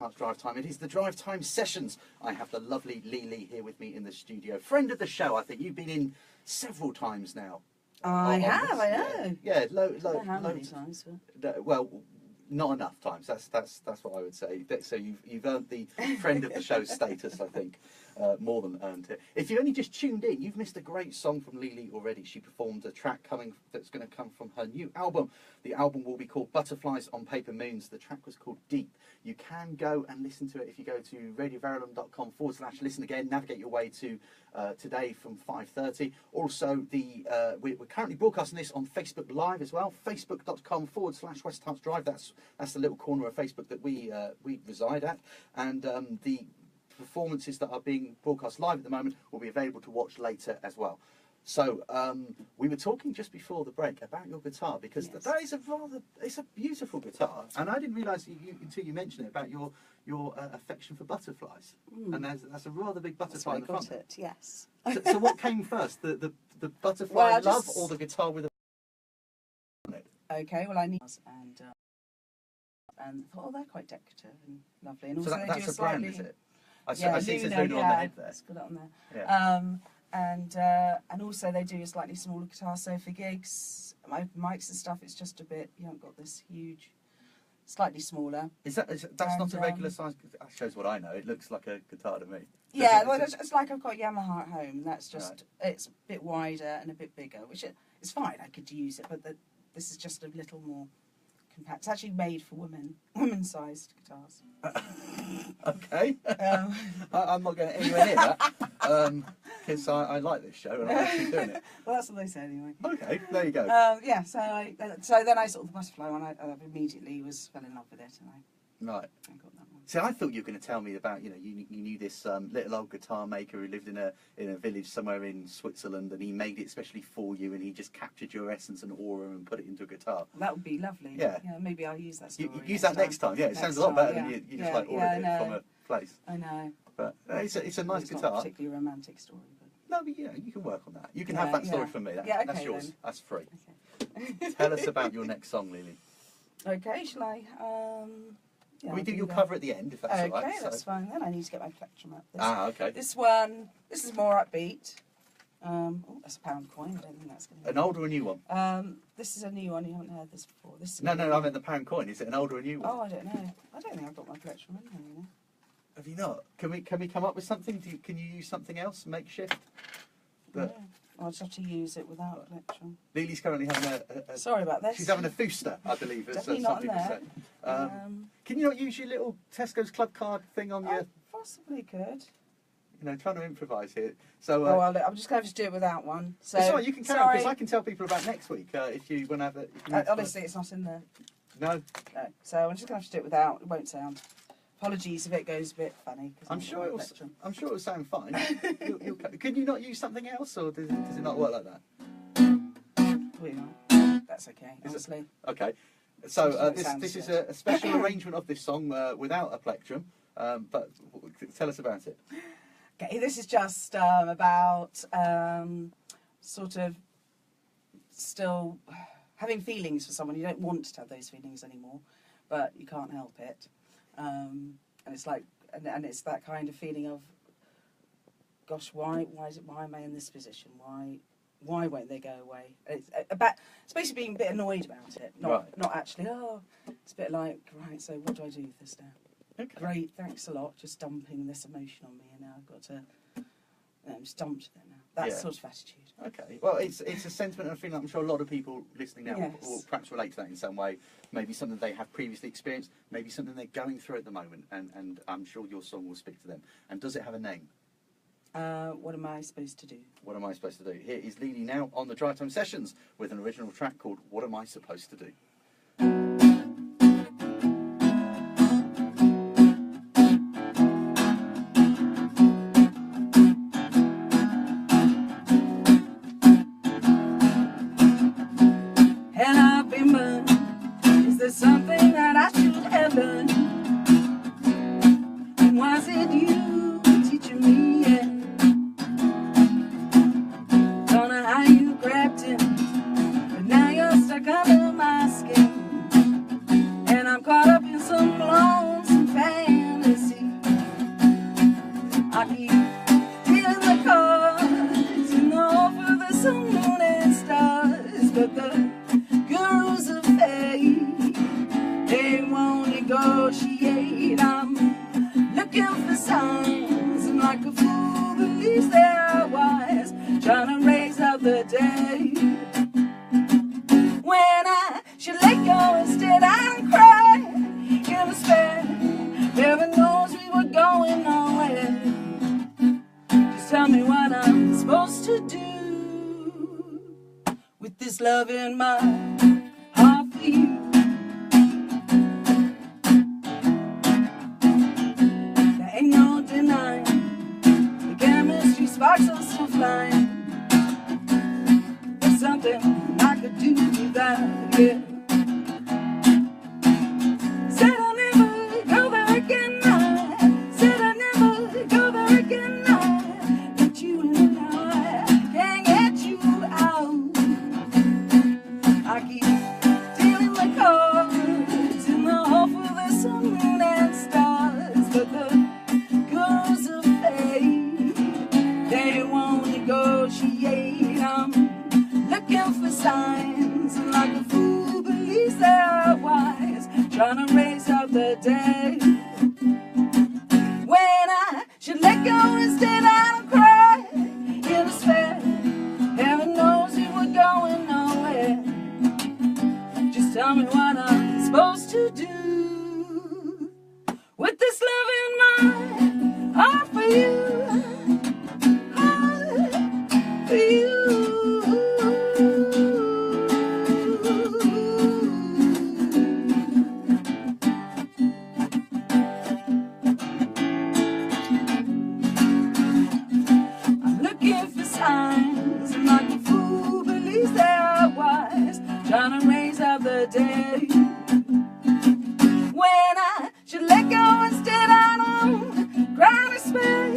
Drive Time. It is the Drive Time Sessions. I have the lovely Lily here with me in the studio. Friend of the show, I think. You've been in several times now. I have, I know. Yeah, How many times? well, not enough times. That's what I would say. So you've earned the friend of the show status, I think. More than earned it. If you only just tuned in, you've missed a great song from Lily already. She performed a track that's going to come from her new album. The album will be called Butterflies on Paper Moons. The track was called Deep. You can go and listen to it if you go to radioverulam.com/listen again. Navigate your way to today from 5:30. Also, we're currently broadcasting this on Facebook Live as well. Facebook.com/West Heights Drive. That's the little corner of Facebook that we reside at, and the performances that are being broadcast live at the moment will be available to watch later as well. So we were talking just before the break about your guitar, because yes, that is it's a beautiful guitar, and I didn't realise until you mentioned it about your affection for butterflies, and that's a rather big butterfly in the front. It, yes. So what came first, the butterfly love or the guitar with a on it? Okay, well I need and thought, oh, they're quite decorative and lovely, and also So they that's do a slightly, brand, is it? I see it says Luna on the head there. It's got it on there. Yeah. And also they do a slightly smaller guitar, so for gigs, mics and stuff, it's just a bit, you haven't got this huge, slightly smaller. That's not a regular size? That shows what I know. It looks like a guitar to me. Yeah, well, it's like I've got Yamaha at home, and that's just, it's a bit wider and a bit bigger, which is fine, I could use it, but this is just a little more compact. It's actually made for women-sized guitars. Okay. I'm not going anywhere near that, because I like this show and I want to keep doing it. Well, that's what they say anyway. Okay, there you go. Yeah, so then I saw the butterfly one. I immediately fell in love with it, and I got that one. See, I thought you were going to tell me about, you knew this little old guitar maker who lived in a village somewhere in Switzerland, and he made it especially for you, and he just captured your essence and aura and put it into a guitar. That would be lovely. Yeah. Maybe I'll use that story. You use that next time. Yeah, it sounds a lot better than you just like ordered it from a place. I know. But it's a nice guitar. Not a particularly romantic story. But... No, but you can work on that. You can have that story from me. That's yours. Then. That's free. Okay. Tell us about your next song, Lily. Okay, shall I? Yeah, we do your cover at the end, if that's all right. Okay, that's fine. Then I need to get my plectrum up. Okay. This one, this is more upbeat. Oh, that's a pound coin. I don't think that's going to be... An old or a new one? This is a new one. You haven't heard this before. This is No, I meant the pound coin. Is it an old or a new one? Oh, I don't know. I don't think I've got my plectrum in here, you know. Have you not? Can we come up with something? Can you use something else, makeshift? No. I'll just have to use it without plectrum. Lily's currently having a Sorry about this. She's having a fooster, I believe, as some Definitely people not say. there. Can you not use your little Tesco's club card thing on your... Possibly could. Trying to improvise here. So, I'm just going to have to do it without one. So, it's all right, you can carry on, because I can tell people about next week if you want to have it. Honestly, it's not in there. No? No. So I'm just going to have to do it without. It won't sound. Apologies if it goes a bit funny. I'm sure it will sound fine. Could you not use something else, or does it not work like that? That's okay, honestly. Okay. So this is a special arrangement of this song without a plectrum, but tell us about it. Okay, this is just about sort of still having feelings for someone. You don't want to have those feelings anymore, but you can't help it. And it's like, and it's that kind of feeling of, gosh, why am I in this position? Why won't they go away? It's basically being a bit annoyed about it, not actually. Oh, it's a bit like, right. So what do I do with this now? Okay. Great, thanks a lot. Just dumping this emotion on me, and now I've got to. I'm just dumped it now. That sort of attitude. Okay. Well, it's a sentiment and a feeling I'm sure a lot of people listening now will perhaps relate to that in some way. Maybe something they have previously experienced, maybe something they're going through at the moment, and I'm sure your song will speak to them. And does it have a name? What am I supposed to do? What am I supposed to do? Here is Lily now on the Drive Time Sessions with an original track called What Am I Supposed to Do? Something that I should have learned. And was it you teaching me? Yeah. Don't know how you grabbed him, but now you're stuck under my skin. love in my heart for you. There ain't no denying the chemistry sparks are still flying. There's something I could do without you. Said I'll never go there again. I said I'll never go there again. I let you in now. I can't get you out. I keep dealing the cards in the hope for the sun and stars, but the girls of fate, they won't negotiate. I'm looking for signs, and like a fool believes they're wise, trying to raise up the dead. When I should let go instead, I don't cry in despair. Heaven knows you were going nowhere. Just tell me what I'm supposed to do with this love in my heart for you, heart for you. I'm looking for signs, and like a fool believes they're wise, trying to raise up the dead. When I should let go instead, I don't cry to despair.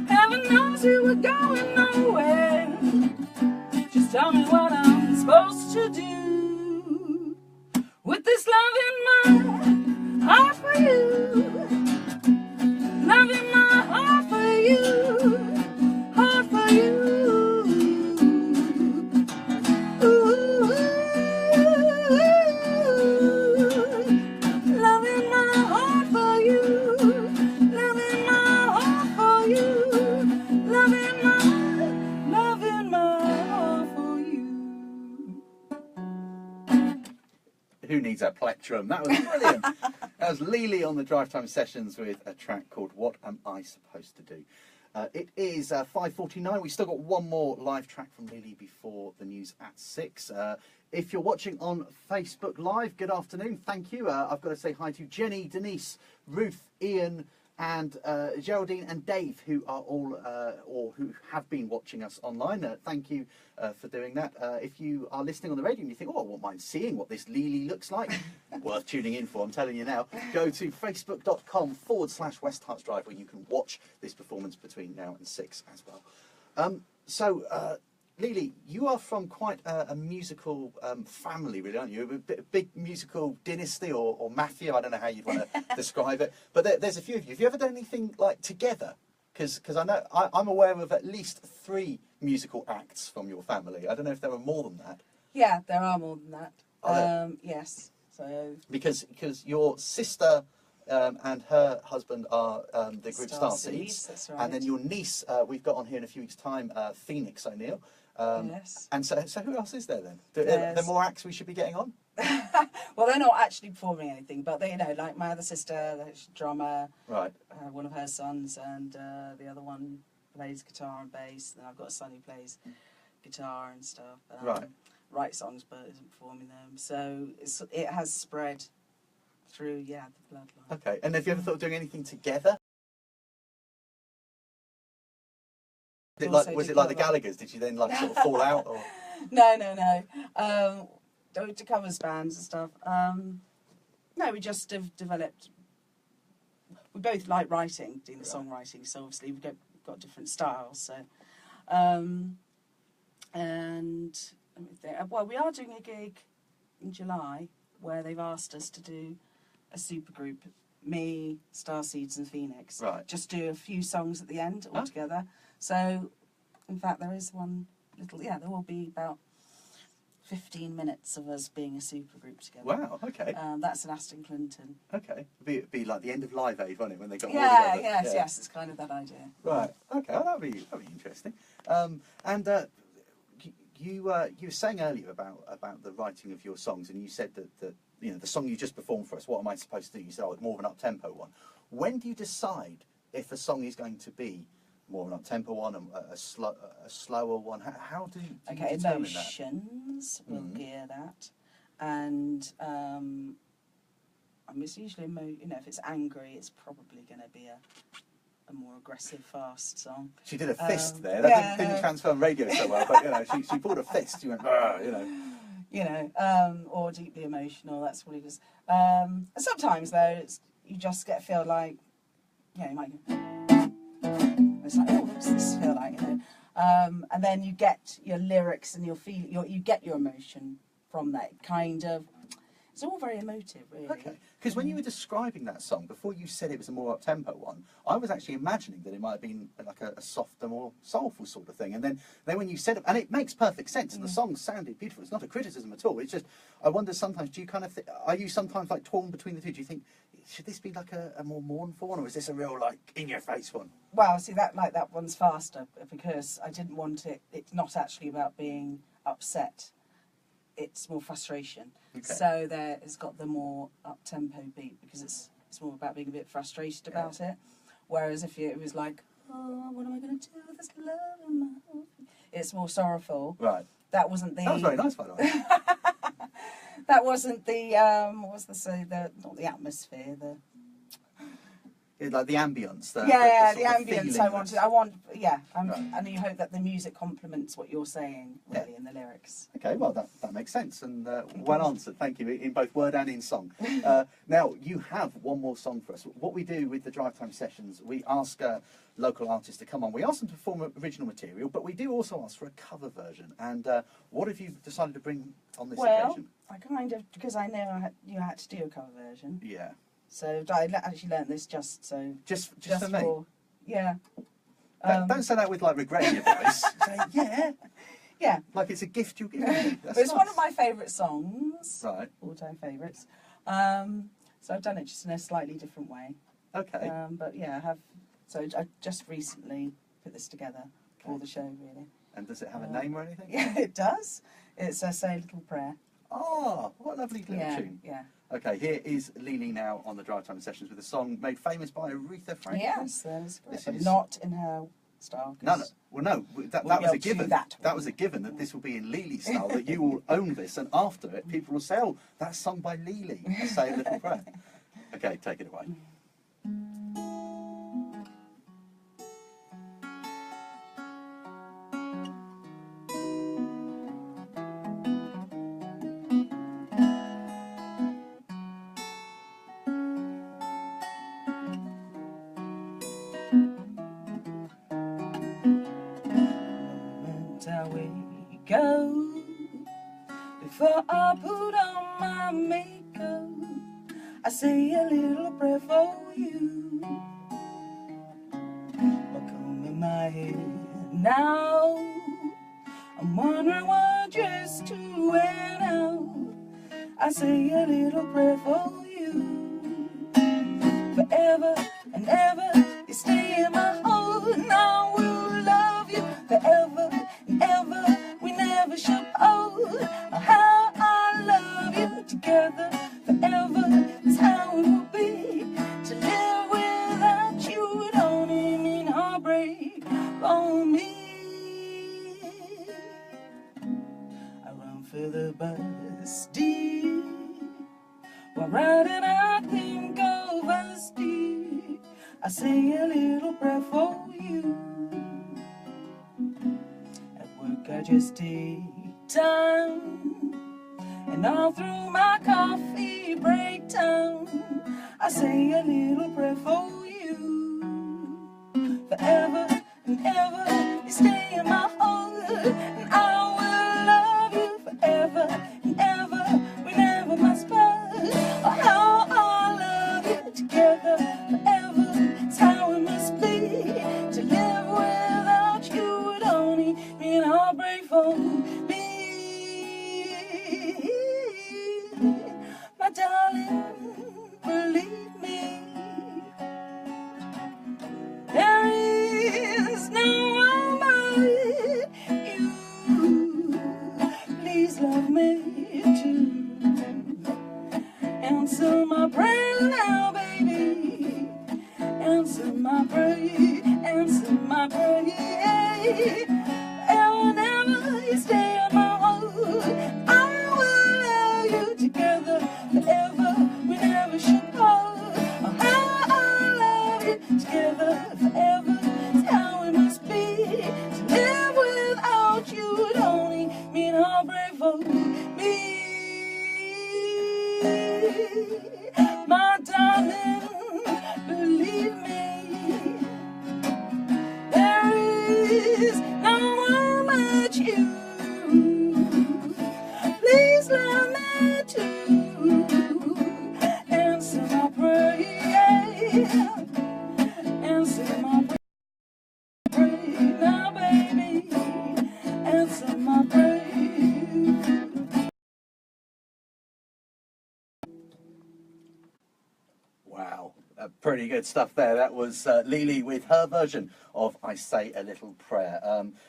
Heaven knows you were going nowhere. Just tell me what I'm supposed to do with this love in my heart for you, love in my heart for you, heart for you. Ooh, love in my heart for you, love in my heart for you, love in my heart for you. Who needs a plectrum? That was brilliant. That was Lily on the Drive Time Sessions with a track called What Am I Supposed to Do? It is 5:49. We've still got one more live track from Lily before the news at 6. If you're watching on Facebook Live, good afternoon. Thank you. I've got to say hi to Jenny, Denise, Ruth, Ian, and Geraldine and Dave, who are all or who have been watching us online. Thank you for doing that. If you are listening on the radio and you think, oh, I won't mind seeing what this Lily looks like, worth tuning in for, I'm telling you now. Go to facebook.com/West Herts Drive, where you can watch this performance between now and 6 as well. Lily, you are from quite a musical family, really, aren't you? A big musical dynasty or mafia, I don't know how you'd want to describe it. But there's a few of you. Have you ever done anything like together? Because I know I'm aware of at least 3 musical acts from your family. I don't know if there are more than that. Yeah, there are more than that. Are there? Yes. So Because your sister and her husband are the group Starseeds. That's right. And then your niece, we've got on here in a few weeks' time, Phoenix O'Neill. Yes. And so who else is there then? Are there more acts we should be getting on? Well, they're not actually performing anything, but they, like my other sister, the drummer, Right. one of her sons, and the other one plays guitar and bass. Then I've got a son who plays guitar and stuff. Right. Writes songs, but isn't performing them. So it has spread through, the bloodline. Okay. And have you ever thought of doing anything together? Was it like the Gallaghers? Did you then sort of fall out? Or? No. To covers bands and stuff. No, we just have developed. We both like writing, doing the songwriting. So obviously we've got different styles. So, and let me think. Well, we are doing a gig in July where they've asked us to do a supergroup. Me, Starseeds, and Phoenix. Right. Just do a few songs at the end all together. So, in fact, there is one little. There will be about 15 minutes of us being a supergroup together. Wow. Okay. That's in Aston Clinton. Okay. It'd be like the end of Live Aid, won't it, when they got all Yeah. together? Yes. It's kind of that idea. Right. Okay. Well, that'd be interesting. You were saying earlier about the writing of your songs, and you said that the song you just performed for us, What Am I Supposed to Do? You said it's more of an up-tempo one. When do you decide if a song is going to be more of an up-tempo one, a slower one? How do you Okay, determine that? emotions will gear that, and it's usually if it's angry, it's probably going to be a more aggressive, fast song. She did a fist there. That didn't transfer on radio so well, but she pulled a fist. You went, or deeply emotional. That's what it is. Sometimes though, you just feel like, you might. It's like, oh, what does this feel like? And then you get your lyrics and you get your emotion from that kind of. It's all very emotive, really. Okay, because when you were describing that song, before you said it was a more up-tempo one, I was actually imagining that it might have been like a softer, more soulful sort of thing. And then when you said it, and it makes perfect sense, and the song sounded beautiful. It's not a criticism at all. It's just, I wonder sometimes, do you kind of, are you sometimes like torn between the two? Do you think, should this be like a more mournful one, or is this a real like in-your-face one? Well, see, that one's faster, because I didn't want it. It's not actually about being upset. It's more frustration. Okay. So it's got the more up-tempo beat, because it's more about being a bit frustrated about it. Whereas if it was like, oh, what am I going to do with this love in my heart? It's more sorrowful. Right. That was very nice, by the way. That wasn't the not the atmosphere, like the ambience. The ambience. And you hope that the music complements what you're saying, really, in the lyrics. Okay, well, that makes sense, and well answered, thank you, in both word and in song. Now, you have one more song for us. What we do with the Drive Time sessions, we ask local artists to come on. We ask them to perform original material, but we do also ask for a cover version. And what have you decided to bring on this occasion? Well, because I know you had to do a cover version. Yeah. So I actually learnt this just for me. Yeah. Don't say that with like regret in your voice. Say yeah. Like it's a gift you're giving me. It's one of my favourite songs. Right. All-time favourites. So I've done it just in a slightly different way. Okay. But yeah, I have. So I just recently put this together for the show, really. And does it have a name or anything? Yeah, it does. It's Say a Little Prayer. Oh, what a lovely little tune. Yeah. Okay, here is Lily now on the Drive Time Sessions with a song made famous by Aretha Franklin. Yes, that is correct. But not in her style. No. Well, no, that was a given. That was a given that this will be in Lily's style, that you will own this, and after it, people will say, oh, that's sung by Lily. Say a Little Prayer. Okay, take it away. Before I put on my makeup, I say a little prayer for you. I'll comb in my head now. I'm wondering what dress to wear now. I say a little prayer for you. Forever and ever, you stay in my heart, and I will love you forever and ever. We never should owe. How I love you together forever. That's how it will be. To live without you would only mean heartbreak for me. I run for the bus deep. While riding I think of us deep. I say a little prayer for you. At work I just take time, and all through my coffee break time, I say a little prayer for you. Forever and ever, you stay in my heart, and I will love you forever and ever. We never must part. Oh, how I love you together forever. It's how it must be. To live without you would only mean heartbreak for me. My darling, believe me, answer my prayer. And whenever you stay on my heart, I will love you together forever. We never should part. Oh, how I love you together forever. It's how it must be. To live without you would only mean heartbreak for me. My darling, believe me, there is no one but you. Please love me too. Answer my prayer. Answer my prayer now, baby. Answer my prayer. Wow, pretty good stuff there. That was Lily with her version of I Say a Little Prayer.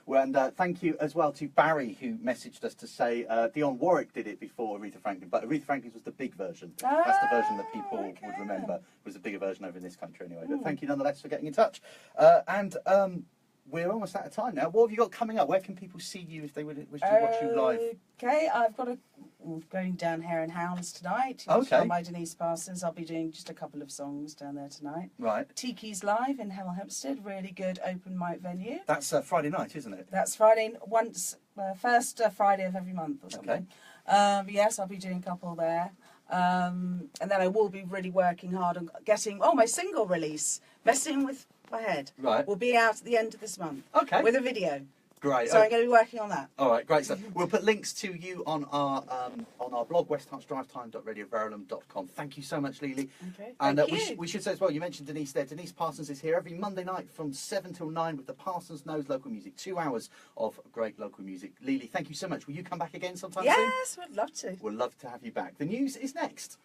And thank you as well to Barry, who messaged us to say Dionne Warwick did it before Aretha Franklin, but Aretha Franklin's was the big version. That's the version that people would remember. It was a bigger version over in this country anyway. But thank you nonetheless for getting in touch. We're almost out of time now. What have you got coming up? Where can people see you if they wish to watch you live? Okay, I've got going down Hare and Hounds tonight. Okay. By Denise Parsons. I'll be doing just a couple of songs down there tonight. Right. Tiki's Live in Hemel Hempstead, really good open mic venue. That's Friday night, isn't it? That's Friday, first Friday of every month or something. Okay. Yes, I'll be doing a couple there. And then I will be really working hard on getting, my single release, Messing With My Head, Right. will be out at the end of this month. Okay. With a video. Great. So I'm going to be working on that. All right, great stuff. We'll put links to you on our blog, westheartsdrivetime.radioverulam.com. Thank you so much, Lily. Okay. And Thank you. we should say as well, you mentioned Denise there. Denise Parsons is here every Monday night from 7 till 9 with the Parsons Knows Local Music. 2 hours of great local music. Lily, thank you so much. Will you come back again sometime soon? Yes, would love to. We'll love to have you back. The news is next.